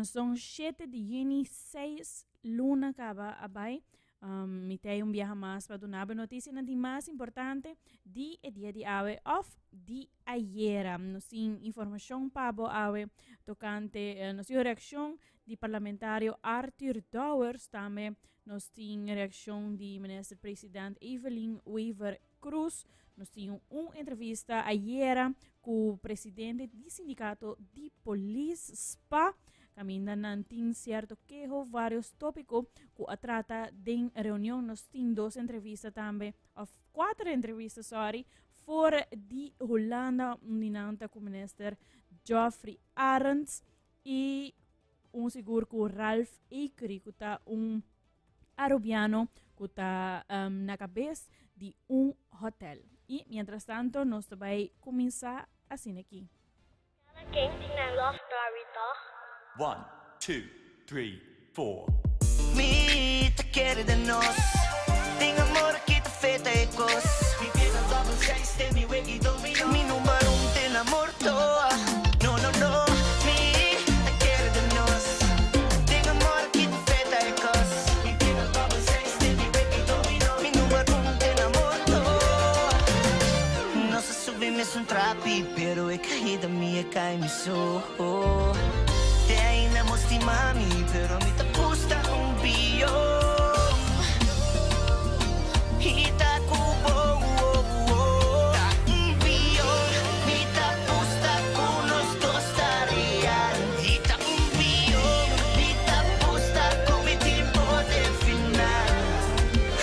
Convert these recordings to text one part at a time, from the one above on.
son 7 de junho, 6 luna acaba abai. Mi tem un viaje más para una noticia nada más importante di e dia di ave of di ayer. Nos tin información pabo ave tocante nos reacción di parlamentario Arthur Dowers também nos tin reacción di minister president Evelyn Weaver Cruz. Nos tin entrevista ayer com o presidente do sindicato de Police SPA. Caminda nantin certo quejo vários tópicos que a trata de reunião nos tem 2 entrevistas também, of 4 entrevistas, fora de Holanda, uninte com o minister Geoffrey Arends e seguro com Ralph Ekeri, que está arubiano que está na cabeça de hotel. E, mientras tanto, nós também começar assim aqui. Quem tinha love story, tá? 1, 2, 3, 4. Me te quiere de nós. Tem amor que te feita e cos. Me pega double seis, tem me wegi domino. Mi número tem amor toa. No, no, no. Me te quiere de nós. Tem amor que te feita e cos. Me pega double seis, tem me wegi domino. Mi número tem amor toa. Nossa subime un trapi, pero e caída minha cai me so. Te ainda mosti mami, pero mi te gusta bio. Hita kubo, ta bio. Mi te gusta con los dos tareas. Hita bio, mi te gusta come tipo de final.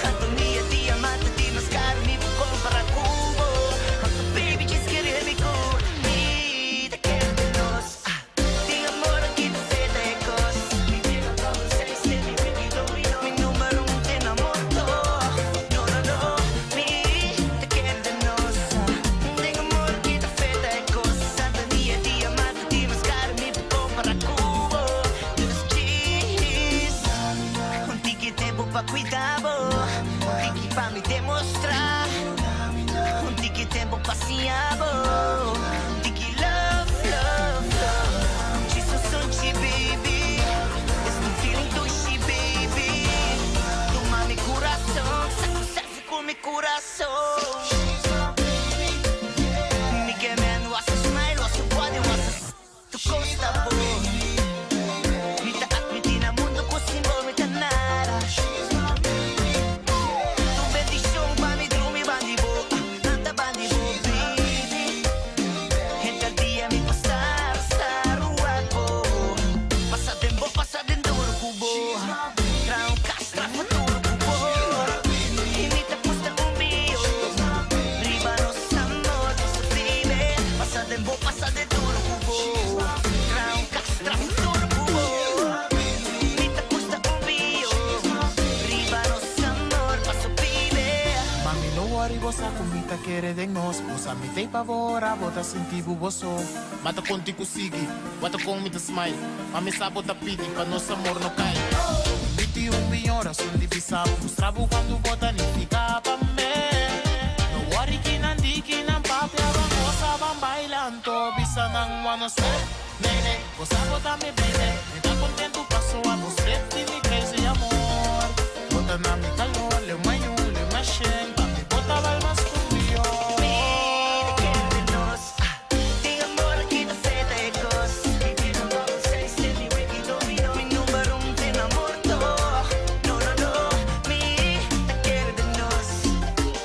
Hanto mia diamante di mascara mi compra cubo. Hanto baby just get me cool. Mi te quiero de nos. Pa cuidado, tem que pra me demonstrar. Tem que tempo passeado. Tem que love, love, love. Disso sou de baby. Esse feeling do she baby. Toma mi coração, sucesso com mi coração. Me que man, what's a smile, what's a body, what's a tu costa boa. Me tá admitindo a mundo com símbolo, me tá nada. Bosa comita querer de nós, bosa me tem pavor, a bota sentir buboso. Mata contigo sigue, bota com me smile, mami sabe bota pidi, pra nosso amor não cai. 21 bilhões horas são de bisabo, mostrava quando bota nem fica pra mim. No worry que não di, que não papi, a bangosa van bailando, bisa não wanna sweat. Nene, bosa bota me baby, me tá contento, passo a vos frente, me crazy amor. Bota na mi calor, le manho, le machine. Botava almas conmigo. Me te quiero de nos. Tem amor que te feita e cos. Me pega double seis, tem me wegi domino. Mi número tem amor toa. No, no, no. Me te quiero de nos.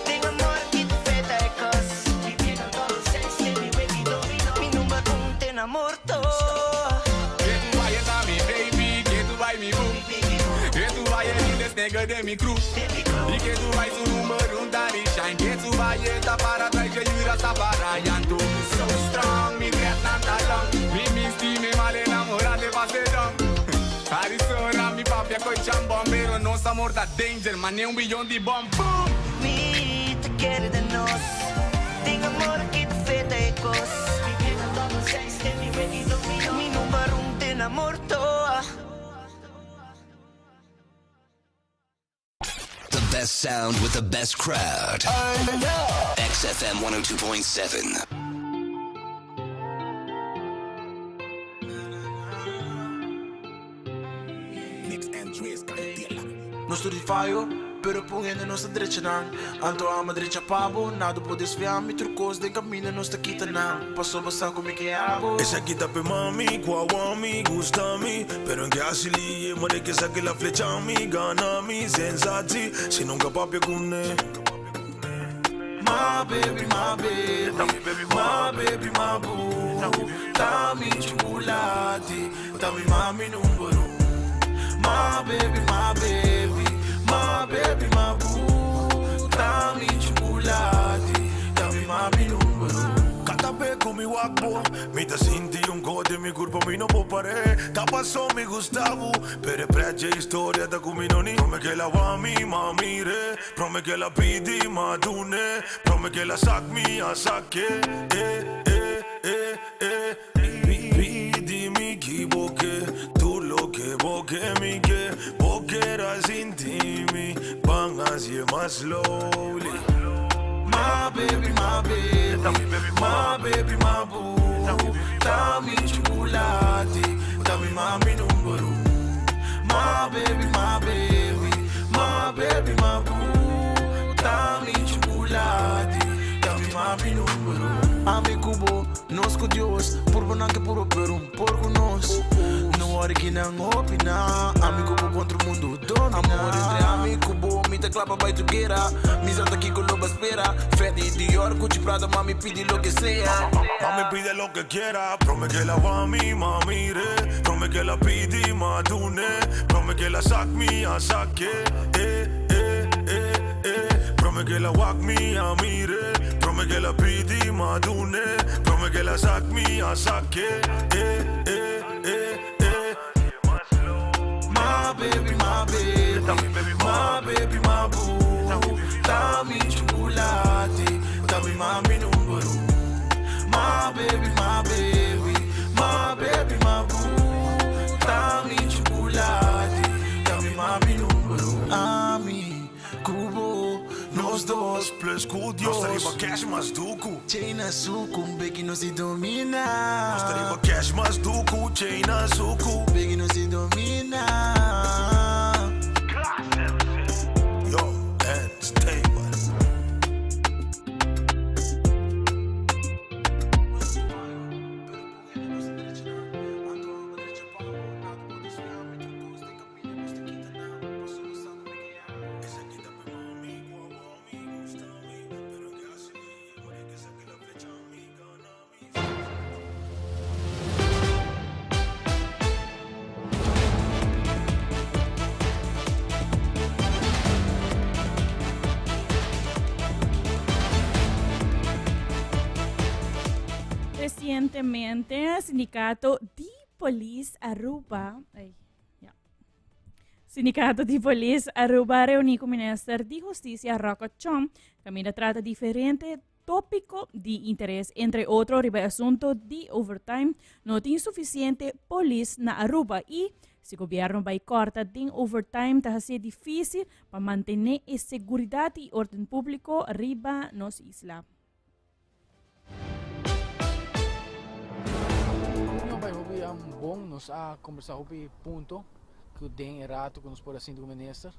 Tem amor que te feita e cos. Me pega double seis, tem me wegi domino. Mi número tem amor toa. Que tu vai dar me baby, que tu vai me boom. Que tu vai eles nega de mi crew. E que tu vai su número dari shine. Que tu vai eta para trás de jura sta paraiando. So strong, mi drept nan talong. Mi misti me male enamorate passerão. Arizona, mi papi a coi bombero. Nosso amor da danger, mas nem bilhão de bomb. Boom! Me te quiere de nos. Tem amor que te feita e cos. Me pega double seis, tem me wegi domino. Mi número tem amor toa. The best sound with the best crowd. XFM 102.7. Mix Andres Candela. Não estou de falho, pero pungendo nossa direita não. Anto ama direita pabo, nada pode desviar, me trucos de caminho não está quita não. Passou bastante como que é abo. Esa quita pe mami, guawami, gustami. Pero en que asili, more que saque la flecha mi, gana mi, sensati. Si nunca papi cune. My baby, my baby, my baby, my boo. Tami chocolate, tami mami número 1. My baby, my baby, my baby, my boo. Tami chocolate, tami mami número 1. Cada vez con mi guapo, mi te sinti un code, mi curvo mi no può pare. Ta passo mi Gustavo, per pregge storia da cuminoni. Prome che la wami, ma mire. Prome che la pidi, ma dune. Prome che la sac mi a sacche. Pidi mi chi boche, tu lo che boche mi che. Boche rasintimi, bangas ye ma slowly. My baby, my baby, my baby, my boo. Tami chocolate, tami mami número 1. My baby, my baby, my baby, my boo. Tami chocolate, tami mami número 1. Amigo bo, nós com Deus, por bonan que por operum, por conosco. Não hora que não opina, amigo bo contra o mundo domina. Amor entre amigo bo, me te clapa vai together. Me senta aqui com loba espera, Fendi, Dior, Gucci, Prada, mami pide lo que sea. Mami pide lo que quiera, prome que la wami, ma mire. Prome que la pidi, ma dune. Prome que la sac mi a sacche. Prome che la wak mi a mire. Prome che la pidi, ma dune. Prome che la sac mi a sacche. My baby, my baby, my baby, my boo. Tami chocolate, tami mami número 1. My baby, my baby, my baby, my boo. Tami chocolate, tami mami número 1. Ami, cubo, nós dois plus cu Dios. Nós teriba cash mas duku. Chaina suku, begi não se domina. Nós teriba cash mas duku, chaina suku. Begi não se domina. Yo, and stay Recientemente, el sindicato di Police Aruba, Sindicato di Police Aruba reuniu com o Ministro de Justiça Rocco Chom, que trata diferente tópico de interesse, entre outros, o assunto de overtime, não tem suficiente police na Aruba e se o governo vai cortar de overtime, está ser difícil para manter a segurança e ordem público riba nos isla. É bom nós conversar sobre ponto que tem errado que nós por assim do ministro.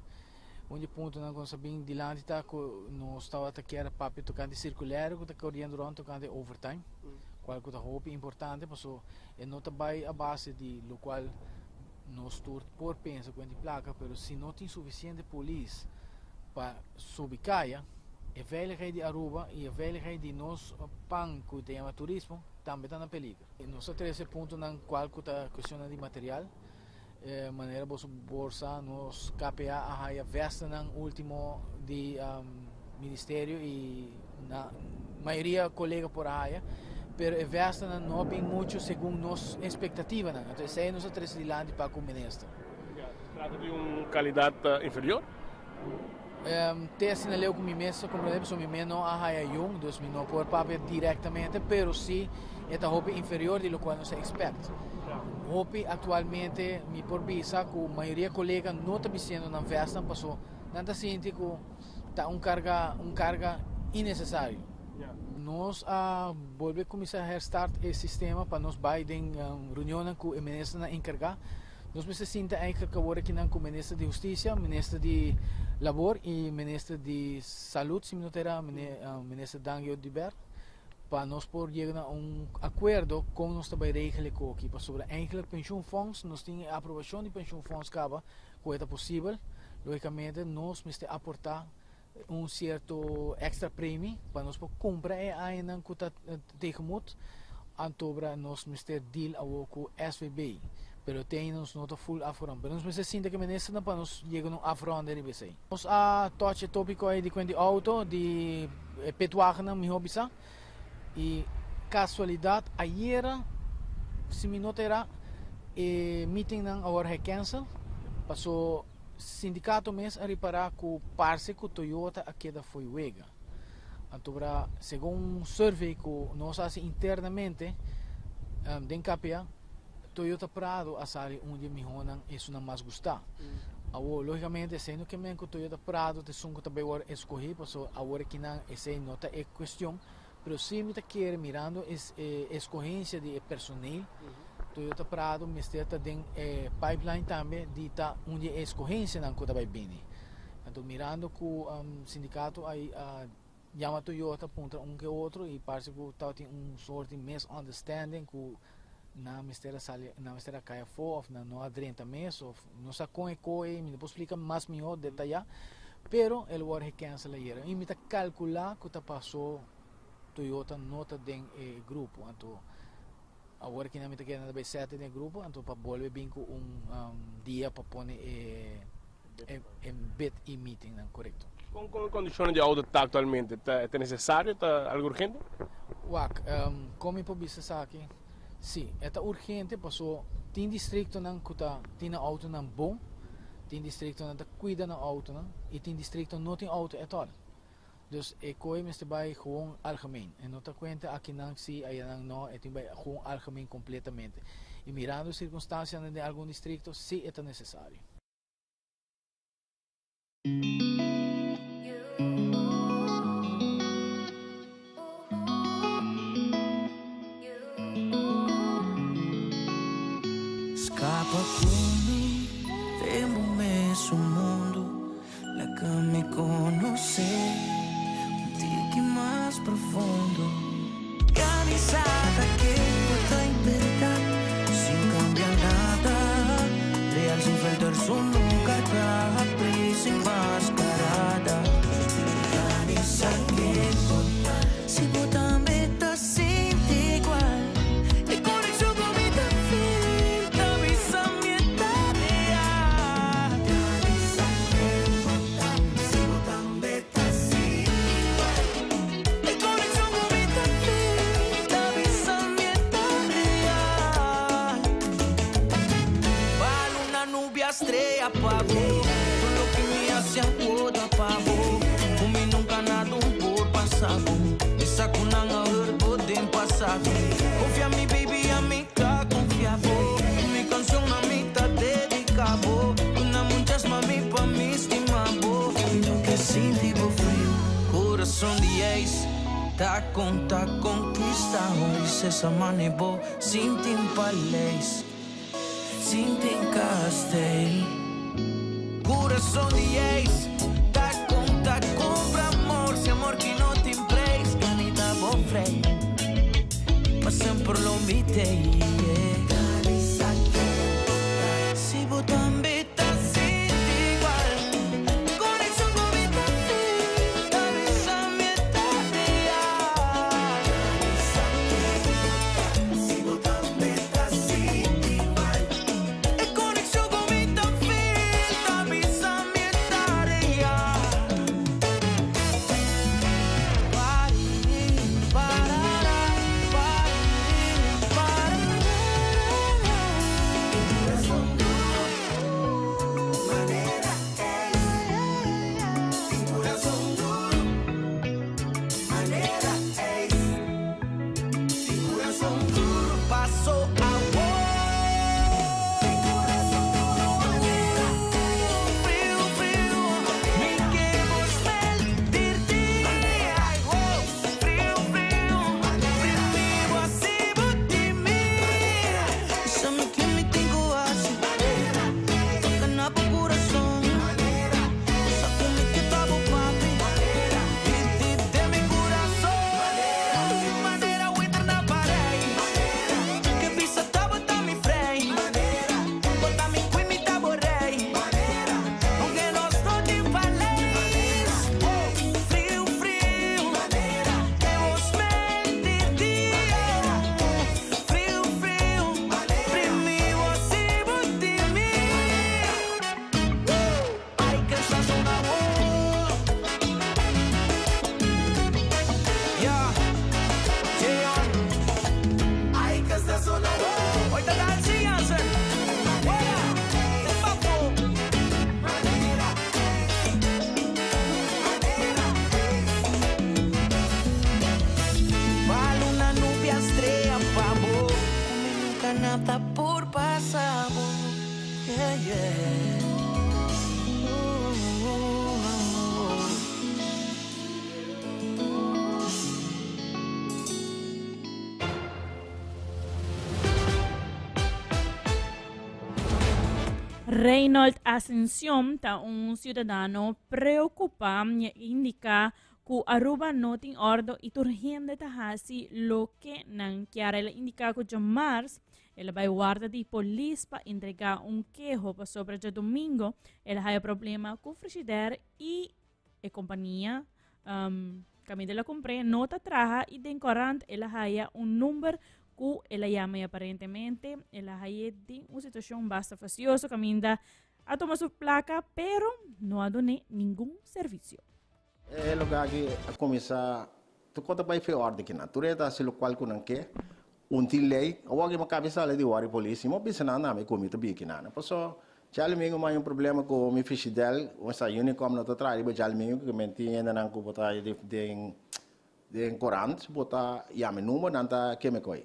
Onde ponto não conseguimos dilante tá nós estava atacar papel tocando circular que está correndo durante tocando overtime. Qual que é importante, mas é nota vai a base de lo qual nós por pensa com a placa, mas se não tem suficiente polícia para subicaia, a veiligheid de Aruba e a veiligheid de nós pan que tem a turismo também está na perigo. Nós temos esse ponto na qual que a questão de material, maneira bolsa nos KPA a vesta no último de ministério e na maioria colega por aí, pero a vesta não bem muito segundo nossa expectativa, então esse é nosso trecho de lá para o ministro. Trata de qualidade inferior? Te assinalei com o ministro, como por exemplo, o ministro não há então não pode papel diretamente, pero sim é a roupa inferior de lo qual nós expect. Roupa atualmente me por visa que a maioria colega não está dizendo na festa, passou, não está sentindo que está carga innecessário. Nós volvemos a começar a restart esse sistema para nós vai em reunião com o ministro na encargar. Nós me sinta eigenlijk agora que com o ministro de Justiça, ministro de Labor e ministro de Saúde, se não terá ministro Dangio Diber, para nós poder chegar a acordo com nós também regelen aqui sobre eigenlijk pensioenfonds, nós temos a aprovação de pensioenfonds acaba, que é possível, logicamente nós temos que aportar certo extra prêmio para nós poder comprar ainda que está tegemoet, antobra nós temos que deal com o SVB. Pero temos nota full afron. Pero nós sinta que ministro para nós chegar no afron de RBC. Nós a touch tópico aí de quando auto de petuagem mi hobisa e casualidade ayer se me notera meeting nang agora cancel. Passou sindicato mês a reparar com parceiro com Toyota aqui da foi wega. Antobra segundo survey que nós fazemos internamente den KPA Toyota Prado a sali onde me honan isso não mais gostar. Logicamente sendo que men com Toyota Prado te sunco também agora escolhi, passou agora que não essa nota é questão, pero se me quer mirando escolhência de personal, Toyota Prado me está den pipeline também de tá onde escolhência não conta bem. Então mirando com sindicato aí chama Toyota contra que outro e parece que tá tem sorte misunderstanding com na mistera caia for na não adrenta mês ou não sa com me depois explica mais melhor detalhar pero ele vai cancela aí e me tá calcular que tá passou Toyota nota den grupo então agora que não me tá querendo bem certo den grupo então para volver bem com dia para pôr bit e meeting não correto. Com condições de auto tá atualmente é necessário tá algo urgente? Como para business aqui sim, é urgente, passou tem distrito não que tem auto não bom, tem distrito não cuida na auto não e tem distrito não tem auto at all. Dus coi me vai gewoon algemeen. En não tá conta aqui não se aí não é tem vai gewoon algemeen completamente. E mirando circunstâncias de algum distrito, sim é necessário. Escapa comigo, vemos o mesmo mundo, lá que me conhecer, um tique mais profundo. Organizada que puta verdade, sem cambiar nada, real sem faltar só nunca tá, presa enmascarada. Organizada que puta, se botar meta sempre igual, e conexão com meta fim. Estrella apagó, todo lo que me hacía boda apagó. Comi nunca nada por pasado, me saco na hora podem passar. Confia mi baby, a mí tá confiado. Mi canción a mí tá dedicado. Una muchas mami pa mí estimado. Lo que senti por frio, coração de ex. Tá conquistado, se essa manebo, sinti palês. Sinti castell, coração de ex, tá compra amor, se amor que não te empreis, canita bofrei, mas sempre lo mitei, se botam beta sinti igual, conexão com beta fim, da visa metade, se botam beta sinti igual. yeah, yeah. Reynold Ascension, un ciudadano preocupado, indica que Aruba no tiene orden y urgente tahasi lo que nan quiere indica que Jamars ele vai guarda de polícia para entregar queijo para sobre o domingo. Ele tem problema com frigideira e a companhia que ele comprou não está traja e den corante ele tem número que ele chama aparentemente. Ele tem uma situação bastante faciosa que a tomar sua placa, pero não há nenhum serviço. É lugar que começar tu conta para ir ordem que natureza se local que não quer lei ou alguém cabeça ali de wari polícia mas pensa na me comita bique na posso já ali mais problema com mi fichidel o essa unicom não tá atrás mas já ali que menti ainda não com botar de corante botar ya me número não tá que me coi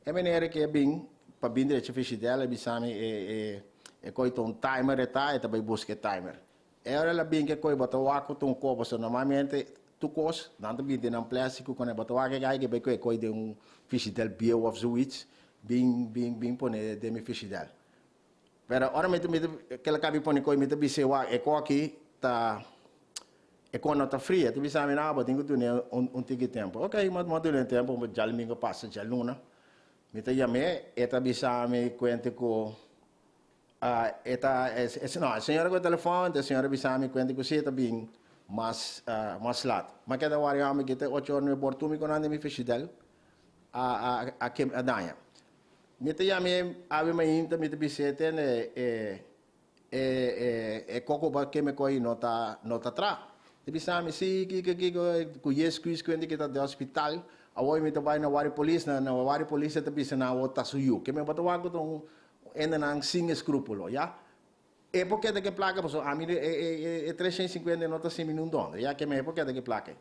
é maneira que é bem para bem de fichidel bisami é coi um timer tá e também busca timer é hora lá bem que coi botar o aco tom copo normalmente tu cos não tá bem de não plástico quando botar o aco que vai coi de fichidel bio of zoiets, bem pone de mi fichidel. Pero ora que ela cabe pone coi mete bisewa e co aqui tá e quando tá fria, tu bisa mina ba tenho tu tique tempo. Ok, mas tu nem tempo, mas já domingo passa já luna. Mete yame eta bisa me cuente co eta não, a senhora com o telefone, a senhora bisa me cuente co se tá bem mas lat. Mas que da hora ame que te 8 horas no porto me conande mi fichidel. A danha. Mete ya me ave me inta mete bisete coco ba que me coi nota tra. Te bisame si que conheço que tá de hospital, a oi me vai na wari polícia na wari polícia te bisa na outra suyu. Que me bota wago tão ainda não sem escrúpulo, já? É porque de que placa, pessoal, a mim é 350 nota 100 minutos, já que me é porque de que placa.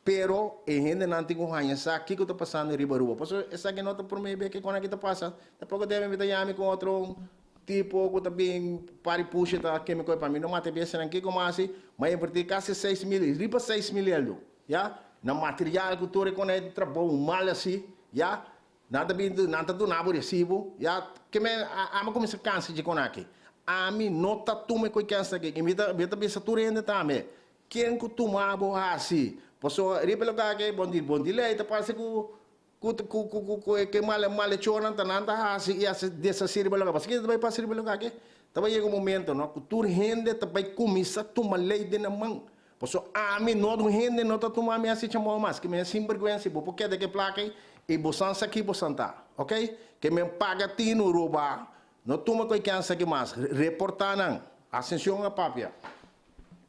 Pero gente não tem como conhecer o que está passando em Ribarua. Por isso, essa que nota por mim que quando está passando, depois que deve me dar com outro tipo que também para puxa tá que me coi para mim não mate bem será que como assim, mas em partir quase 6 mil, riba 6 mil euro, já? Na material que tu reconhece trabalho mal assim, já? Nada bem nada do nabo recibo, já? Que me ama começar cansa de conaqui. A mim nota tu me coi cansa aqui, me tá pensa tu ainda também. Quem que tu mabo assim? Posso ripelo kake bondi lei, parece que male choran tananta hasi e essa dessa sirva logo, porque também passa ripelo kake. Também chega momento, não, que tu rende também começa tu malei de na mão. Posso a mim não rende não tá tomar me assim chamou mais, que me sem vergonha, porque de que placa e bosança aqui bosanta, ok? Que me paga tino rouba, não toma coi cansa que mais, reportar não, ascensão a papia.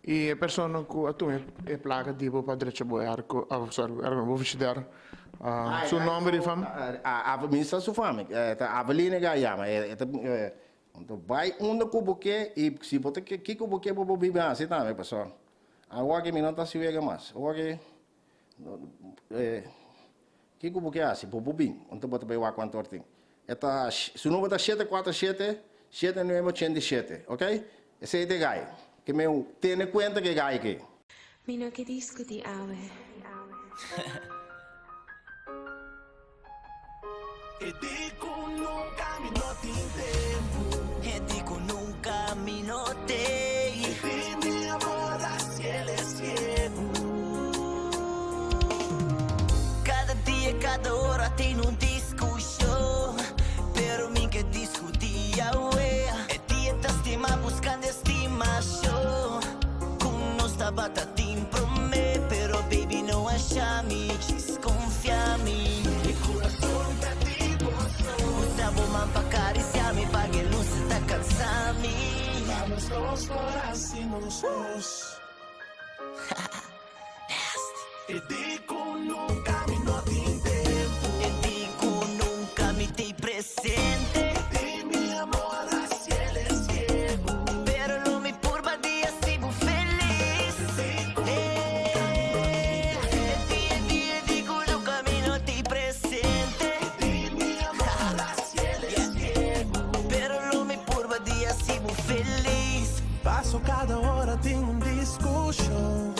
E a pessoa que atualmente é placa tipo para direito boa arco, vou visitar seu nome de fama. A ministra sua fama, a Avelina Gayama, então vai onde o buquê e se botar que o buquê vou viver assim também, pessoal. Agora que me não está se vendo mais, agora que o buquê assim, vou bem, então botar bem o quanto tem. Eta se não botar 747 7987, ok? Esse é de Gaia. Que me tiene cuenta que gai que. Mino che discuti awe. E dico nunca mi noti tempo. E dico nunca mi noti. E mi amor cielo e cielo. Cada dia, cada hora tem discussão. Pero mi che discuti awe. E ti stima buscando estimação. Batatin pro me, pero baby não achami, desconfiami. E coração tá tipo usa bomba pra acariciar-me, pague luz tá cansami. Vamos los corações. E digo nunca me noti tempo. E digo nunca me dei presente. E mi amor a cielo e cielo. Pero não me purba dia se buffet. Passo cada hora tem discussão.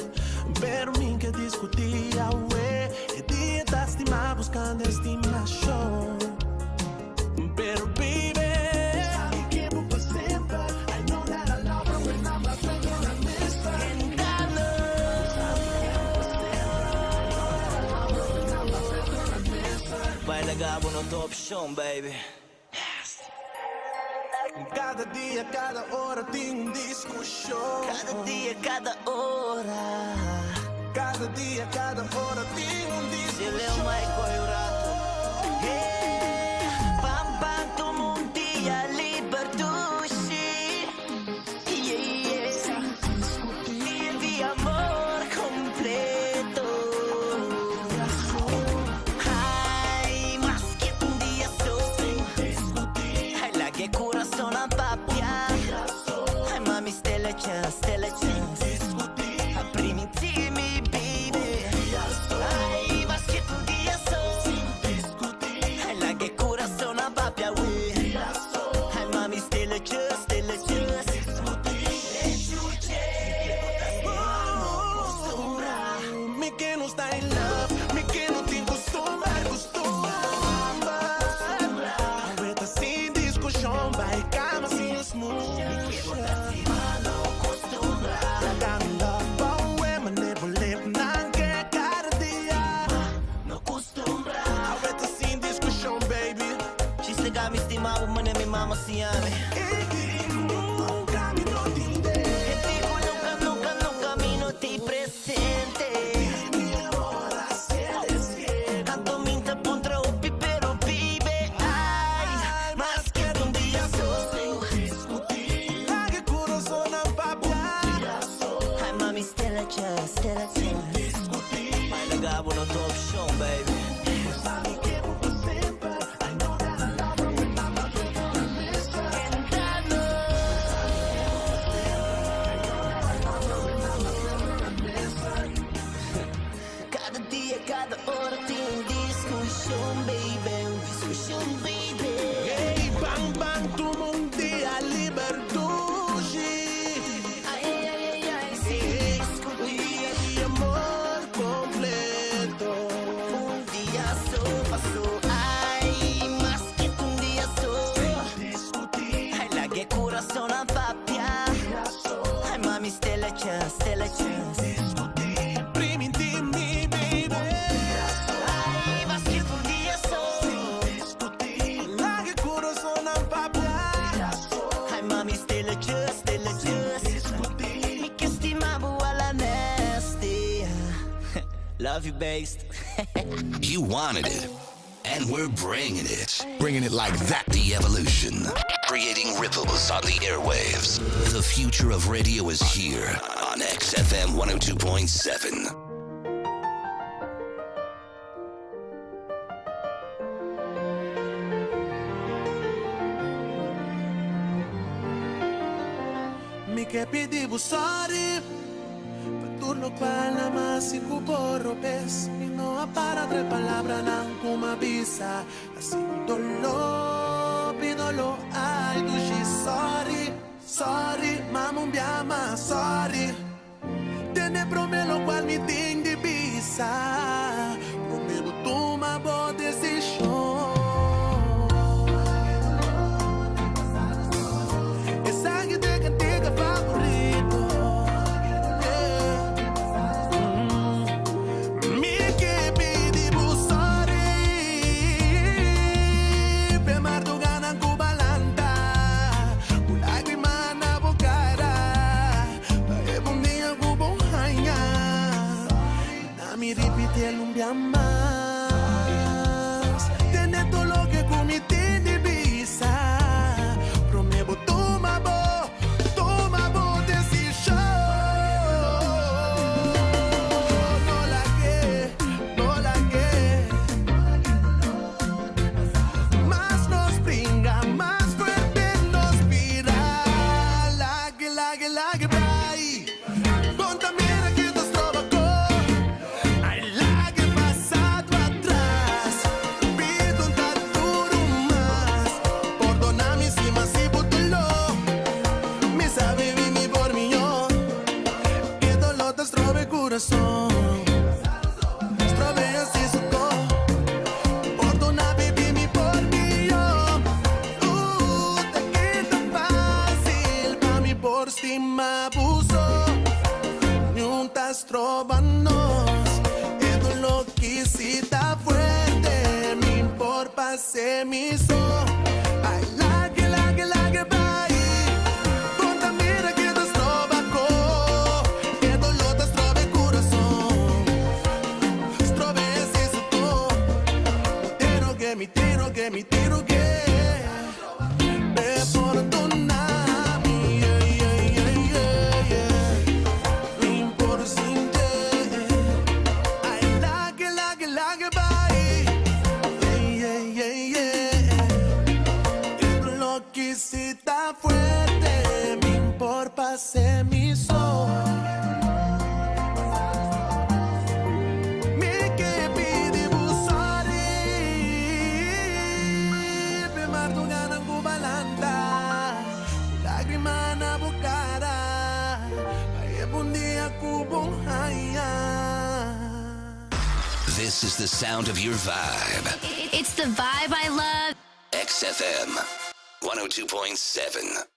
Pero mim que discutia, ué. E dia tá estimar buscando estimação. Pero baby, sabe que vou pra sempre. I know that I love her when I'm not thinking I miss her. And I know. Baila Gabo no top show, baby. Cada dia, cada hora tem discussão. Cada dia, cada hora. Cada dia, cada hora tem discussão. Se leu Michael e o Rato. Pam pam tu mundia libertushi. Dia de amor completo. Ai, mas que dia sou. Ai, la que corazón a papia. Ai, mami, stella chance, stella chance. Aprimi intimi, baby. Ai, mas que dia sou. Ai, la que corazón a papia, we. Ai, mami, stella chance, stella chance. Me que não está em love, me que não tem costume. Aguenta sem discussão, vai calma sem os muros. Mi stimavo, mâine mi mama si ame. Nunca minuti presente. Tanto minta contra o pipero, baby. Ai, mas que dia sou. Che corazón a papia. Ai, mami, stella chance, stella chance. Baila Gabo no top show, baby. Cada hora tem discussão, baby. Discussão, baby. Hey, bang bang, tu mundia libertushi. Ai, sim. Dia de amor completo. Dia sou, passou. Ai, mas que dia sou. Ai, la que corazón a papia. Ai, mami, stella chance, stella chance. Primi intimi, baby. Ai, mas que dia sou. La che corazón a papia. Ai, mami, stella chance, stella chance. Mi che stimavo alla nasty. Love you, based. You wanted it, and we're bringing it. Bringing it like that. The Evolution. Creating ripples on the airwaves. The future of radio is here on XFM 102.7. Mi che pedivo sorry. Turno qua la masi cuporo pes. Mi no para tre palabras nan kuma bisa. Así dolor, pidolo ay dushi sorry. Sorry, mama un biama sorry. Tene promelo qual mi ting di bisa. Promelo tu ma bo decision. Esa que te cantiga favorito. Mi ripete l'umbia más. Tiene todo lo que comité de visa. Prometo toma bo decision. No la que. Más nos brinda, más fuerte nos pira. La que vai. Contamina que nos trova con. Sabe mi voz. imporsi m'abuso, non trovannos, e tu lo que si ta fuerte, mi impor pase mi so, ay lage bai, conta mira que tu trova co, que tu lo te trove corazón, trove ese suto, tiro que mi be perdonami, mi impor sin te, ay lage bai, el lo que si ta fuerte, mi impor pase mi so. Mi que pidi busari, pe martungan ang kubalanda, lagrima na bukara, ay bundi ako bunghaya. This is the sound of your vibe. It's the vibe I love. XFM 102.7.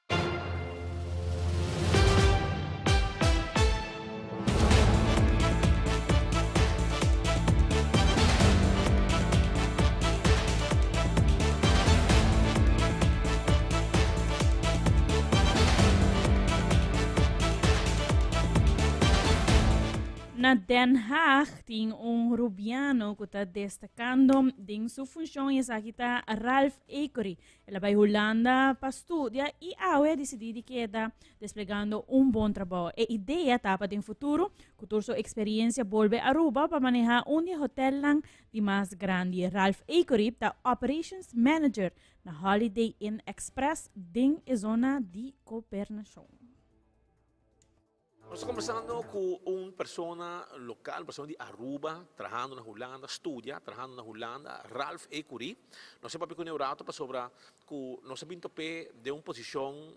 Na Den Haag tem rubiano que está destacando em sua função e aqui está Ralph Ecory. Ela vai Holanda para estudar e agora decidiu que está desplegando bom trabalho. E ideia está para o futuro, que toda sua experiência volve a Aruba para manejar hotel de mais grande. Ralph Ecory está Operations Manager na Holiday Inn Express em zona de Governação. Nós estamos conversando com uma pessoa local, uma pessoa de Aruba, trabalhando na Holanda, estudia, trabalhando na Holanda, Ralph Ecory. Nós sempre com o Neurato para sobre que nós sempre topé de uma posição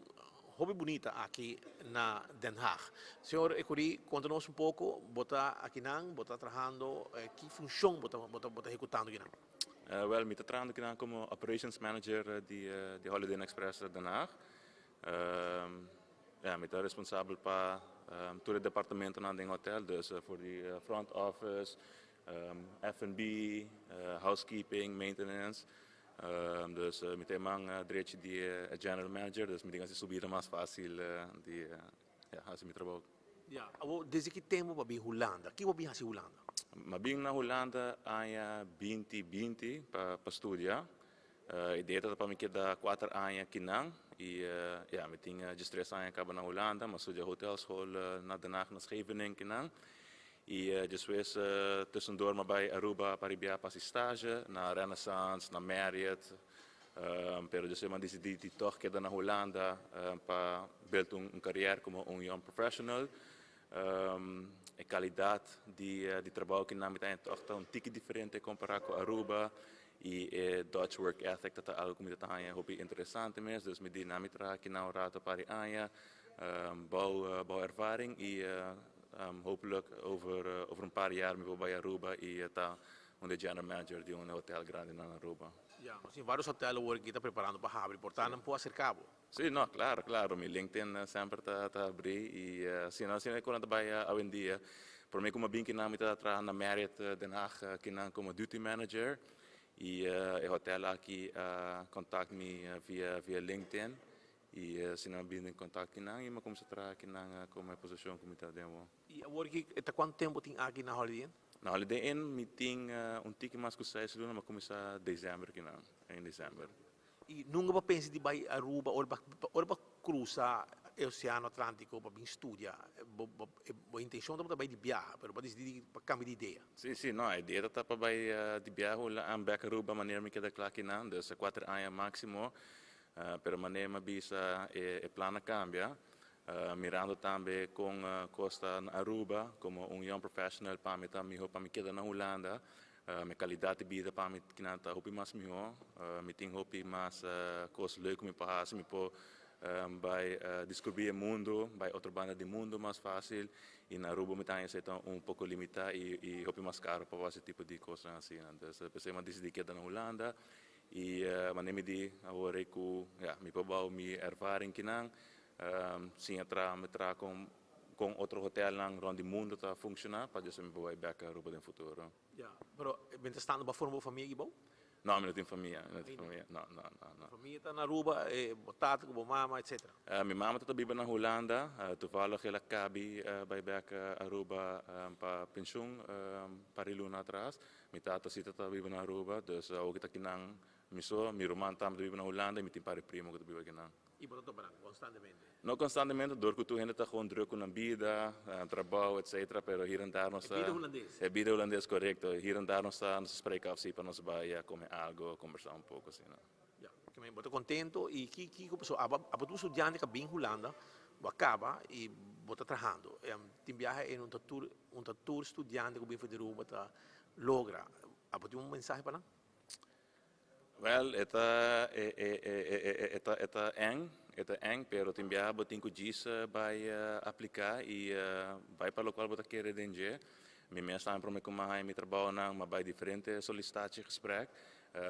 hobby bonita aqui na Den Haag. Senhor Ecory, conta-nos pouco, bota aqui não, bota trabalhando, que função bota executando aqui não? Wel, ik trabalho aqui como Operations Manager de Holiday Inn Express Den Haag. Ik ben responsabel para todo o departamento na den hotel, dus voor de front office, F&B, housekeeping, maintenance. Dus met hem dreig de general manager, dus met hem se subir mais fácil de fazer meu trabalho. Ja, desde que tempo para vir Holanda? Que vai vir a Holanda? Maar ben na Holanda aan 2020 para estudar. Ideia é para mim que dá 4 anos aqui não. E me tinha de 3 anos acaba na Holanda, mas estudei hotelschool na Den Haag, na Scheveningen kinang. E depois tussendoor maar bij Aruba para ir para stage na Renaissance, na Marriott. Pero depois eu decidi toch que na Holanda para build carreira como young professional. A qualidade de trabalho que na mitad toch tique diferente comparado com Aruba. E Dutch work ethic dat algo como dat é hobby interessante mesmo, dus met dinamitra que não rato para aia, bouwervaring e hopelijk over paar jaar me vou bij Aruba e tá onde general manager de hotel grande na Aruba. Ja, mas em vários hotéis o work está preparando para abrir, portanto não pode ser cabo. Sim, não, claro, meu LinkedIn sempre tá abrir e se não quando vai hoje em dia, por mim como bem que não me tá trabalhando na Marriott Den Haag, que não como duty manager. E o hotel aqui contact-me via LinkedIn e se não vindo em contato aqui não, eu começo a trabalhar aqui não com a posição como está dentro. E agora está quanto tempo tem aqui na Holiday Inn? Na Holiday Inn me tem tique mais que 6 meses, mas começa em dezembro aqui não, em dezembro. E nunca pensa de ir a Aruba ou para cruzar o Oceano Atlântico para vir estudar? A intenção é para ir de viagem, mas para decidir para cambiar de ideia. Sim, não, a ideia é para ir de viagem lá em Aruba, maneira que queda claro que não, dus 4 anos máximo, pero maneira bisa o plano cambia, mirando também com Costa Aruba como young professional para me quedar na Holanda. Minha qualidade de vida para mim que não está hopi mais melhor, me tem hopi mais coisas leuk me para me pôr vai descobrir o mundo, vai outra banda de mundo mais fácil e na Aruba me tem então pouco limitado e hopi mais caro para esse tipo de coisas assim. Então pensei mas decidi que na Holanda e mas nem me di agora que me pôr me ervaring que não sim entrar com outro hotel lang rond die mundo tá funcionar para just me boy back a Aruba no futuro. Ja, pero benestando ba forma família bom? Não, não tenho família, não. Família tá na Aruba, botato com mama, etc. Minha mama tá vive na Holanda, toevallig ela cabi bij back Aruba pa pensioen pariluna atrás. Minha tata sita tá vive na Aruba, dus ook kita kinang miso, mi roman tam vive na Holanda e mi timpare primo que vive kinang. E botato para constantemente. Não constantemente, door que tu ainda tá com druk na vida, trabalho, etc. Pero hier en daar nos vida holandês. É vida holandês, correcto. Hier en daar nos spreken af, para nos vai comer algo, conversar pouco, assim, não? Ja, que me boto contento e que pessoa, abatu estudante que bem Holanda, acaba e bota trabajando. Tem viaje em um tour estudante que bem foi de Aruba, tá logra. Abatu mensagem para? Well, eta eng, pero timbia botin ku diz vai aplicar e vai para o qual bota querer danger. Minha staan para me kumai mi trabalho na vai diferente sollicitatiegesprek.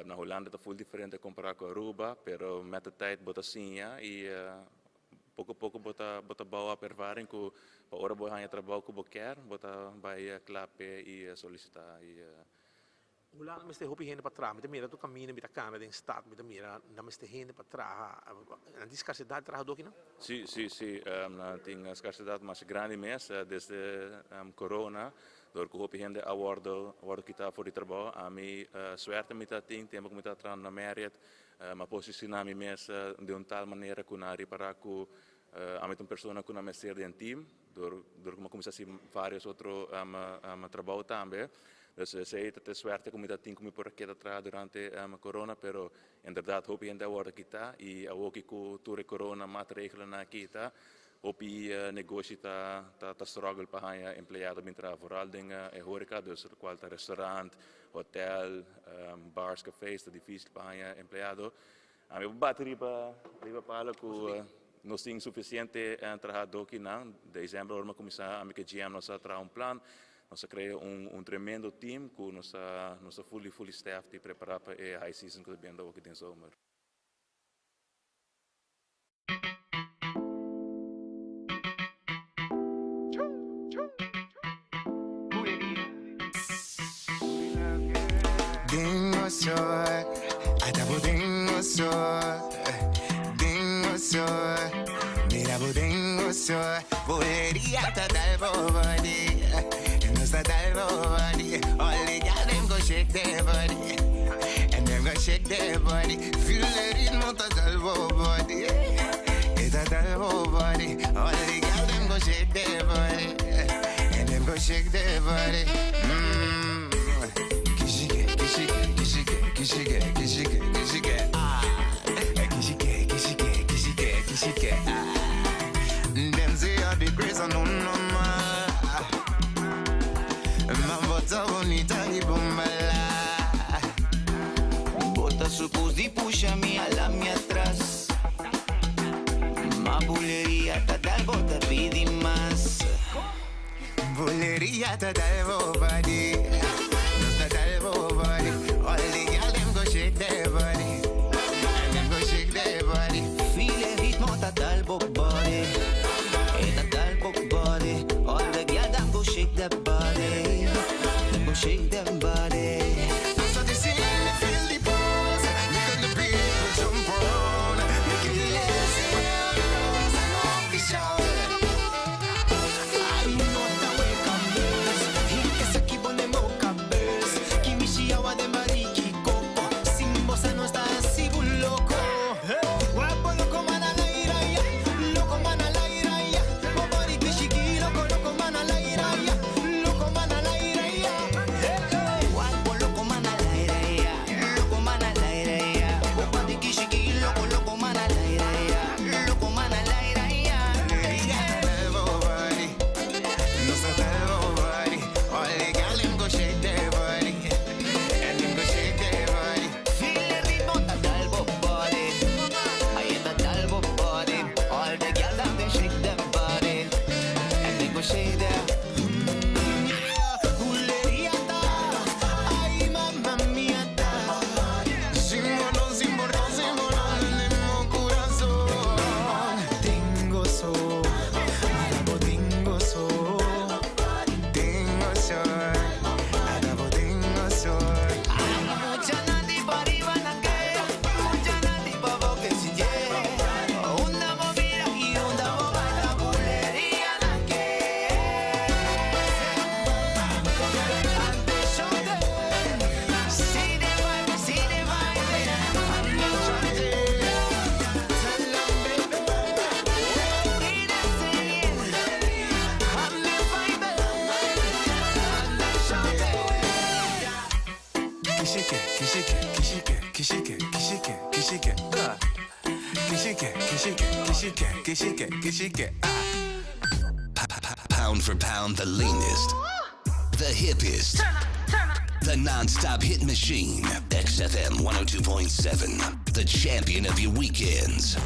Na Holanda tá full diferente comparar com Aruba, pero met de tijd bota sinha e pouco a pouco bota boa ervaring ku pa ora boa hanya trabalho ku boquer, bota vai clape e solicitar e Holanda meste hopi hende patra, met mira tu cammina met Canada in stad, met mira na meste hende patra. Anti scarsità traha dokina? Sì, na ting scarsità mas grande mes desde corona, door que hopi hende award kita voor die trabalho, a mi suerte mit ting, tempo mit tran na meriet, ma posiciona mi mes de tal maneira que na riparar ku a met persona ku na messer de team, door como começar vários outro trabalho também. Dus sei dat de suerte como dat tem como por aqui atrás durante corona, pero inderdaad hoop in dat worden kita e ook ik toere corona maatregelen na kita, hoop negocie ta struggle pa haya empleado mintra vooral dingen horeca, dus qualta restaurant, hotel, bars, cafés, ta difícil pa haya empleado. A mi bateria riba pala ku não tem suficiente trabalho aqui não. Dezembro vamos começar a me que GM nós tra plan. Nós criamos tremendo team com nossa fully staff de preparar para a high season que vem aqui em zomer. Dingo soy, adabo dingo soy, mira dingo soy, voleria ta dal body. That body, all the girls them go shake their body, and them go shake their body. Feel the rhythm of that body, it's a body. All the girls them go shake their body, and them go shake their body. Kishike, kishike, kishike, kishike, kishike, kishike, kishike, kishike, kishike, kishike. Them say all the grace and no man. Bota bonita e bombala, bota supus di puxa-me a me atrás. Ma buleria ta dal bota pedi mais. Buleria ta dal body, nos ta dal body. All the girls them go shake their body, and them go shake their body. Feel the ritmo ta dal body, ta dal body. All the girls them go shake their body. Shake them body. So they sing and feel the pulse. Make the people jump around. Make it listen. I know the way come blues. He is a keep Pound for pound, the leanest, the hippest, the non-stop hit machine. XFM 102.7, the champion of your weekends.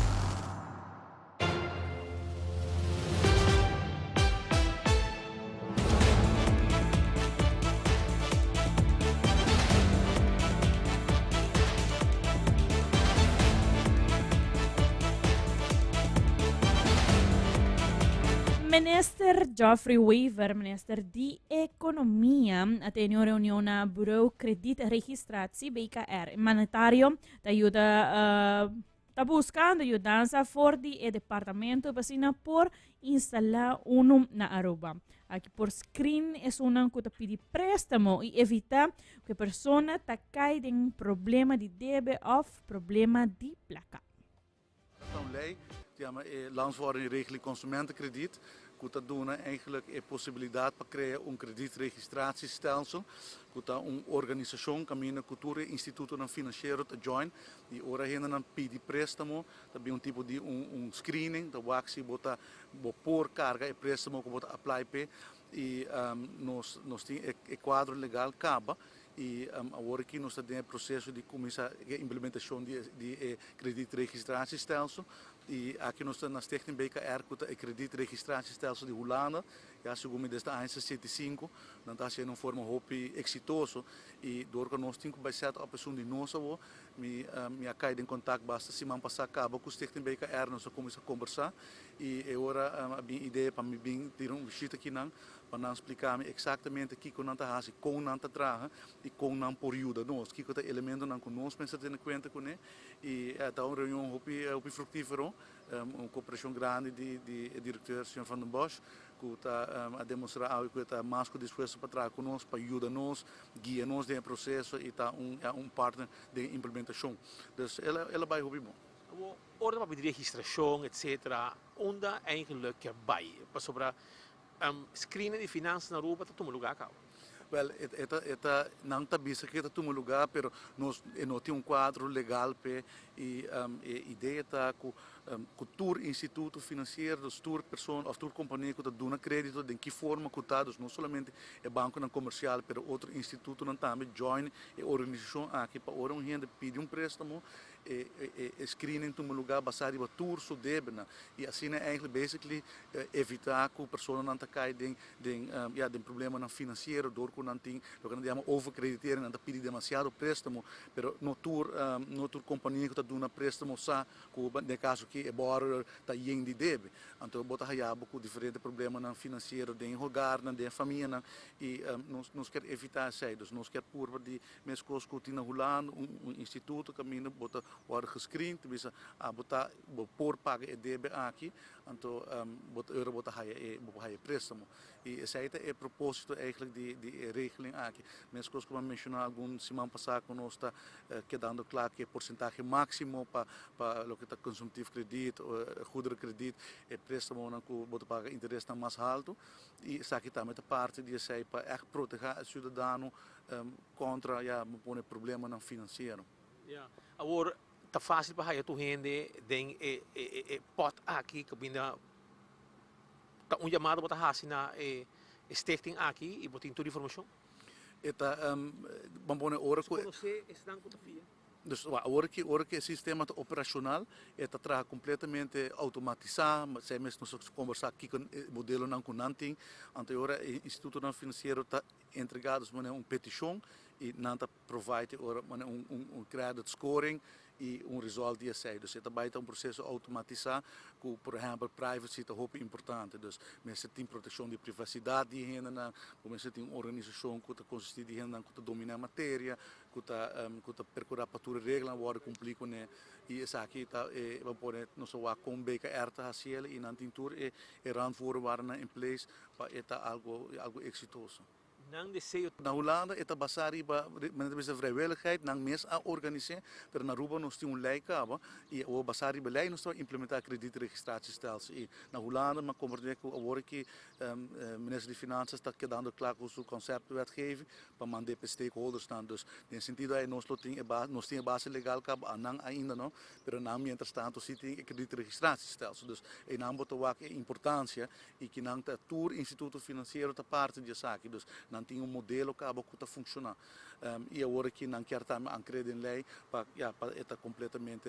Minister Geoffrey Weaver, minister di Economia, ha tenuto riunione Bureau Credit Registratie BKR. Il monetario sta buscando aiutanza fuori e departamento per installare uno na Aruba. Aqui por screen é uma que pede préstamo e evita que a pessoa caia em problema de débito ou problema de placa. Landswaardingregeling consumentenkrediet. Dat doen eigenlijk een possibiliteit te creëren een kredietregistratiestelsel. Dat een organisatie kan mijn cultuur instituten en financiero te join. Die ora heen een PD préstamo. Dat is een type die een screening. Dat wacht bota por carga e préstamo que bota apply pe. E nos tem quadro legal caba. E agora aqui nós temos o processo de começar a implementação de kredietregistratiestelsel. E aqui nós temos na BKR com o kredietregistratiestelsel de Holanda. Ja, segundo desde a 175, dan está sendo uma forma hopi exitoso e door que nós temos que basear a pessoa de nós avô, me cair em contato basta semana passada acaba com o stichting BKR nós começamos a conversar e agora a minha ideia para me ter visita aqui não para não explicar exatamente o que nós fazemos, como nós trabalhamos e como nós período nós, que é elemento nós nós pensamos em conta com ele e está uma reunião hopi frutífero, uma cooperação grande de diretor Sr. Van den Bosch que está a demonstrar algo que está mais que disposto para trabalhar conosco, para ajudar-nos, guiar-nos no processo e está partner de implementação. Então, ela vai ouvir bom. Orde para registração, etc. Onde eigenlijk que vai? Para sobre screening de finanças na Aruba, está todo lugar cá. Well, não está visto que está todo lugar, mas nós temos quadro legal e a ideia está que o tour instituto financeiro, o tour pessoa, o tour companhia que está dando crédito, de que forma que está, não somente o banco não comercial, mas outro instituto não também join a organização aqui para hora gente pedir préstamo e screening em um lugar baseado em tour so debna e assim é eigenlijk basically evitar que a pessoa não caia de problema não financeiro, dor que não tem, lo que nós chamamos overcrediteren, não pedir demasiado préstamo, pero no tour companhia que está dando préstamo sa, que no caso que é borrower está indo de débito, então bota hayabo com diferentes problemas não financeiro de hogar, de família e nós quer evitar isso, nós quer por de mesmo coisas que na Holanda instituto caminho bota worden gescreend, bisa bota por paga e débito aqui, então bota euro bota haya préstamo e esse aí é propósito eigenlijk de regeling aqui, mesmo coisas como mencionar algum semana passada que nós está quedando claro que é porcentagem máximo para lo que está consumptivo crédito, goederenkrediet, e préstamo não que bota paga interesse mais alto e isso aqui também é parte de isso aí para echt proteger o cidadão contra problema não financeiro. Agora está fácil para a tua gente tem pot aqui que binda tá chamado para fazer na stichting aqui e botar toda a informação. Eta vamos hora que você está com a dus hora que o sistema operacional está trabalha completamente automatizado, se mesmo nós conversar aqui com o modelo não com nanting, anterior o Instituto Financeiro está entregado uma petição e não está provide credit scoring e result die zij. Dus het is een proces automatiseren, que por exemplo privacy é muito importante. Dus mensen têm proteção de privacidade die hen na, mensen têm organisação que consiste de hen que domina a matéria, que percorrer para tudo regras, worden cumprir com e isso aqui tá vamos pôr não só com BKR tá haciendo e não tem tour e randvoorwaarden in place para algo exitoso. Nang desejo. Na Holanda ita basari ba mense vrijwilligheid nang mes a organise per na Aruba nos tem leikaba e o basari beleid nos implementar kredietregistratiestelsel e na Holanda maar kommer dit ook word ik minister de Finanças está quedando claro com o conceito wetgeving para mandar para stakeholders dan dus in sentido aí nos tem base legal caba nang ainda não pero na mientras tanto se tem kredietregistratiestelsel dus em ambos toak importância e que nang ta tour instituto financeiro ta parte de saque dus não tem modelo que está funcionando e agora que não quer estar a crer em lei para estar completamente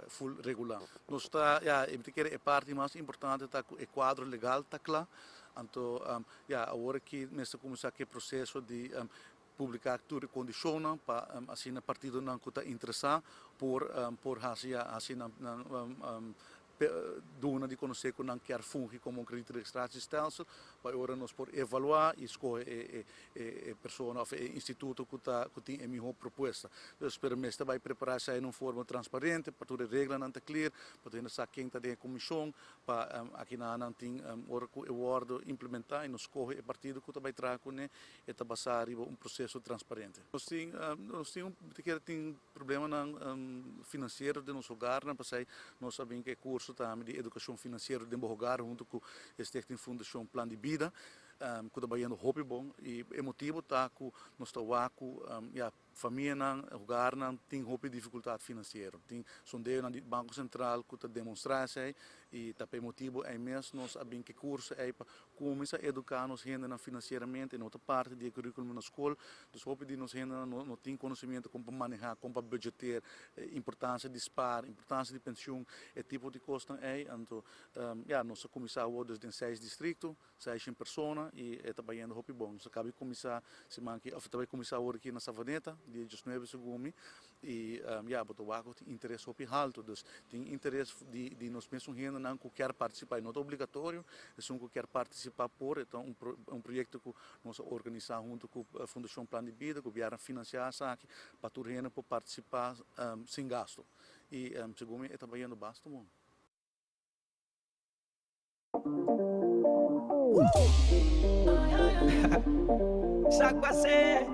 full regular. Nós está é parte mais importante tá o quadro legal tá claro, então agora que nessa começar que processo de publicar tudo condiciona para assim a partido não está interessado por assim dona de conhecer que não quer fungir como um kredietregistratiestelsel, para agora nós por evaluar e escolher a pessoa ou o instituto que tem a melhor proposta. Então, espero que vai preparar-se em uma forma transparente, para toda a regra não está clara, para ter essa quem está em comissão, para aqui não tem o acordo implementar e nós escolher o partido que vai trazer com ele e passar um processo transparente. Nós temos problema financeiro de nosso lugar, porque nós sabemos que curso de educação financeira de Bohogar junto com a Stichting Fundação Plan de Vida que está trabalhando muito bom e o motivo está que nós estamos a família não lugar não tem muita dificuldade financeira tem sondeio no Banco Central que está demonstrando e também o motivo é mesmo nós sabemos que curso é para começar a educar nos renda financeiramente em outra parte do currículo na escola dos hope de nos renda não tem conhecimento como manejar como budgetar importância de spar importância de pensão é tipo de costa então nós começamos desde 6 distritos 6 pessoas e é trabalhando muito bom nós acabamos de começar semana que também começar aqui na Savaneta dia 19 segundo e botou o interesse muito alto então tem interesse de nós mesmos renda não quer participar não é obrigatório é só quer participar por então um projeto que nós organizamos junto com a Fundação Plan de Vida que vieram financiar aqui para todo renda para participar sem gasto e segundo é trabalhando bastante bom. Ça quoi c'est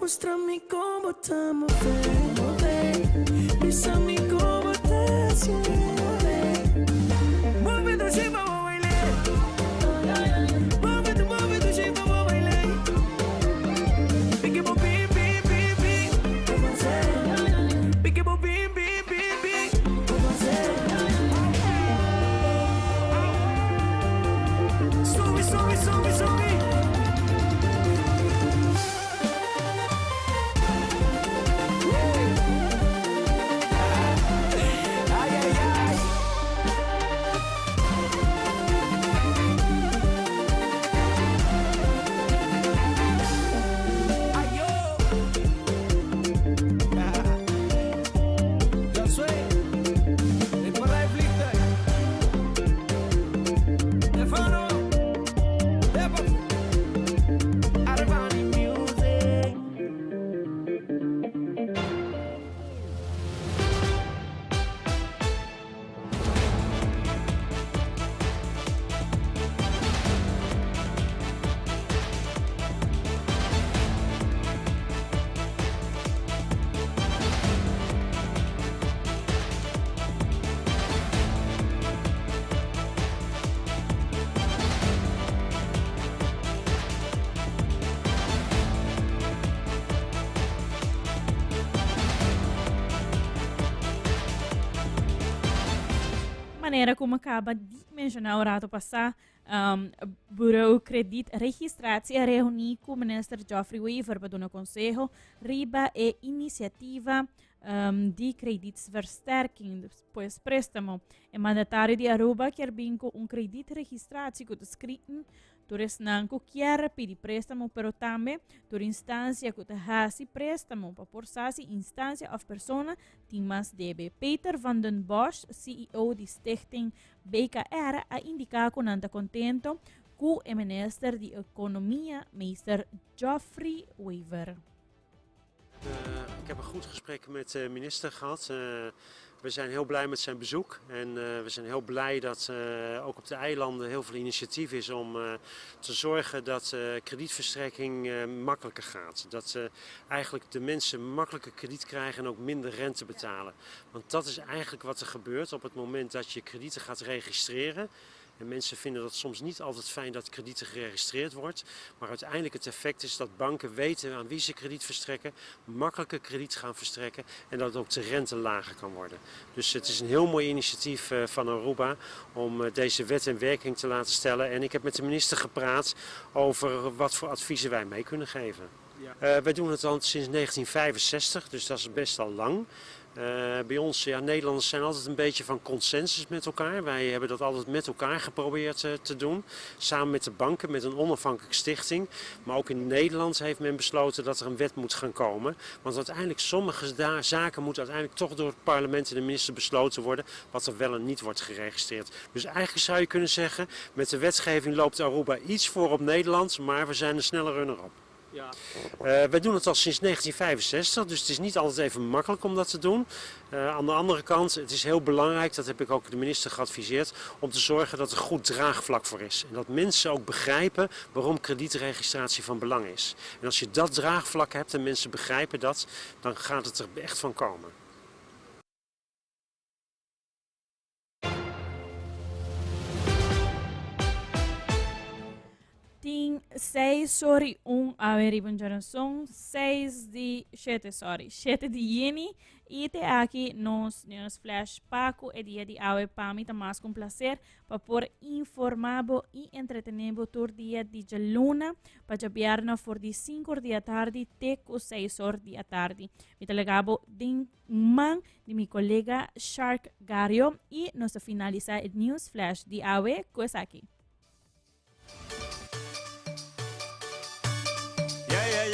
Mostrami como tamo bem. Bisa mi como te sientes. Muévete si vamos a bailar. Muévete si vamos a bailar. Pique bo bim bim bim bim. Pique bo bim bim bim bim. Sube, sube, sube, sube. Maneira como acaba de mencionar o rato passar, Bureau Credit Registratie reuni com o ministro Geoffrey Weaver para dar um conselho riba e iniciativa de kredietversterking, depois préstamo. O mandatário de Aruba quer binco kredietregistratie que descrito Toeres nanco quer pedir préstamo, pero também por instância que hasi préstamo para porçasi instância of persona tem mais debe. Peter van den Bosch, CEO de Stichting BKR, a indicar que não está contento com o minister de Economia, Mr. Geoffrey Weaver. Ik heb een goed gesprek met de minister gehad. We zijn heel blij met zijn bezoek en we zijn heel blij dat ook op de eilanden heel veel initiatief is om te zorgen dat kredietverstrekking makkelijker gaat. Dat eigenlijk de mensen makkelijker krediet krijgen en ook minder rente betalen. Want dat is eigenlijk wat er gebeurt op het moment dat je kredieten gaat registreren. En mensen vinden dat soms niet altijd fijn dat kredieten geregistreerd wordt. Maar uiteindelijk het effect is dat banken weten aan wie ze krediet verstrekken, makkelijker krediet gaan verstrekken en dat ook de rente lager kan worden. Dus het is een heel mooi initiatief van Aruba om deze wet in werking te laten stellen. En ik heb met de minister gepraat over wat voor adviezen wij mee kunnen geven. Wij doen het al sinds 1965, dus dat is best al lang. Bij ons, Nederlanders zijn altijd een beetje van consensus met elkaar. Wij hebben dat altijd met elkaar geprobeerd te doen. Samen met de banken, met een onafhankelijke stichting. Maar ook in Nederland heeft men besloten dat er een wet moet gaan komen. Want uiteindelijk, sommige zaken moeten uiteindelijk toch door het parlement en de minister besloten worden. Wat er wel en niet wordt geregistreerd. Dus eigenlijk zou je kunnen zeggen, met de wetgeving loopt Aruba iets voor op Nederland. Maar we zijn een snelle runner op. Ja. Wij doen het al sinds 1965, dus het is niet altijd even makkelijk om dat te doen. Aan de andere kant, het is heel belangrijk, dat heb ik ook de minister geadviseerd, om te zorgen dat er goed draagvlak voor is. En dat mensen ook begrijpen waarom kredietregistratie van belang is. En als je dat draagvlak hebt en mensen begrijpen dat, dan gaat het er echt van komen. Tem 6 sorry averibun geração 6 de 7 de Yeni e te aqui nos flash Paco e dia de ave pamita mais com placer para por informabo e entretenebo tur dia de luna para jabiarna for de 5 da tarde te com 6 da tarde. Me telegabo din man de mi colega Shark Gario e nos finaliza el news flash de ave coisa aqui.